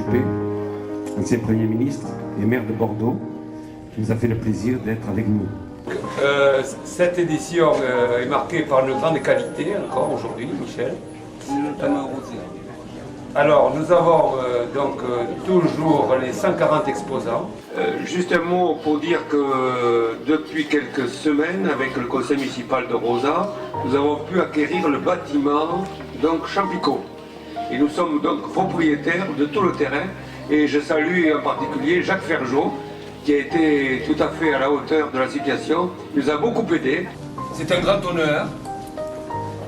Juppé, ancien Premier ministre et maire de Bordeaux, qui nous a fait le plaisir d'être avec nous. Cette édition est marquée par une grande qualité encore aujourd'hui, Michel. Alors, nous avons toujours les 140 exposants. Juste un mot pour dire que depuis quelques semaines, avec le conseil municipal de Rosa, nous avons pu acquérir le bâtiment Champicot. Et nous sommes donc propriétaires de tout le terrain. Et je salue en particulier Jacques Ferjot, qui a été tout à fait à la hauteur de la situation. Il nous a beaucoup aidé. C'est un grand honneur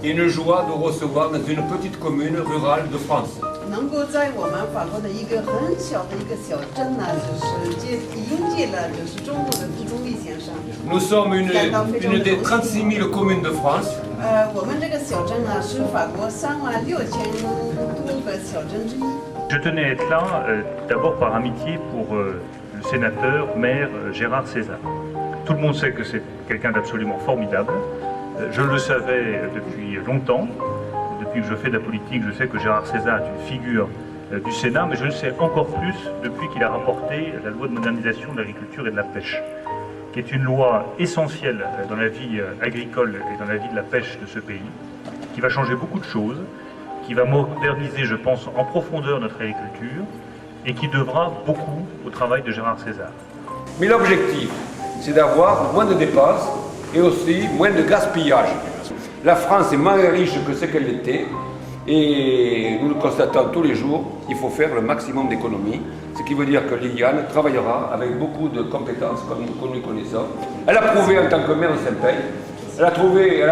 et une joie de recevoir dans une petite commune rurale de France. Nous sommes une des 36 000 communes de France. Je tenais à être là d'abord par amitié pour le sénateur, maire Gérard César. Tout le monde sait que c'est quelqu'un d'absolument formidable. Je le savais depuis longtemps. Depuis que je fais de la politique, je sais que Gérard César est une figure du Sénat, mais je le sais encore plus depuis qu'il a rapporté la loi de modernisation de l'agriculture et de la pêche, qui est une loi essentielle dans la vie agricole et dans la vie de la pêche de ce pays, qui va changer beaucoup de choses, qui va moderniser, je pense, en profondeur notre agriculture et qui devra beaucoup au travail de Gérard César. Mais l'objectif, c'est d'avoir moins de dépenses et aussi moins de gaspillage. La France est moins riche que ce qu'elle était et nous le constatons tous les jours, il faut faire le maximum d'économies, ce qui veut dire que Liliane travaillera avec beaucoup de compétences comme nous connaissons. Elle a prouvé en tant que maire de Saint-Pey, elle a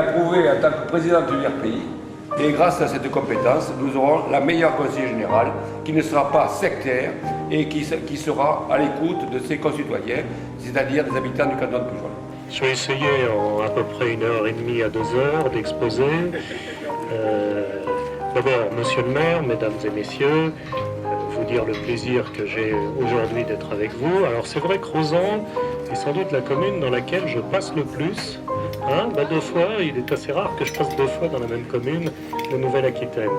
prouvé en tant que présidente du RPI. Et grâce à cette compétence, nous aurons la meilleure conseillère générale qui ne sera pas sectaire et qui sera à l'écoute de ses concitoyens, c'est-à-dire des habitants du canton de Pujol. Je vais essayer en à peu près 1h30 à 2 heures d'exposer. D'abord, monsieur le maire, mesdames et messieurs, vous dire le plaisir que j'ai aujourd'hui d'être avec vous. Alors c'est vrai que Rozan est sans doute la commune dans laquelle je passe le plus. 2 fois, il est assez rare que je passe 2 fois dans la même commune de Nouvelle-Aquitaine.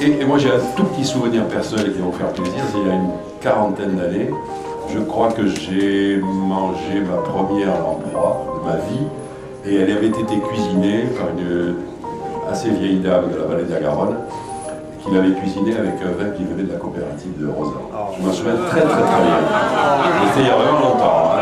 Et moi j'ai un tout petit souvenir personnel qui va vous faire plaisir, c'est il y a une 40aine d'années. Je crois que j'ai mangé ma première lamproie de ma vie et elle avait été cuisinée par une assez vieille dame de la vallée de la Garonne qui l'avait cuisinée avec un vin qui venait de la coopérative de Rosa. Je m'en souviens très bien. C'était il y a vraiment longtemps.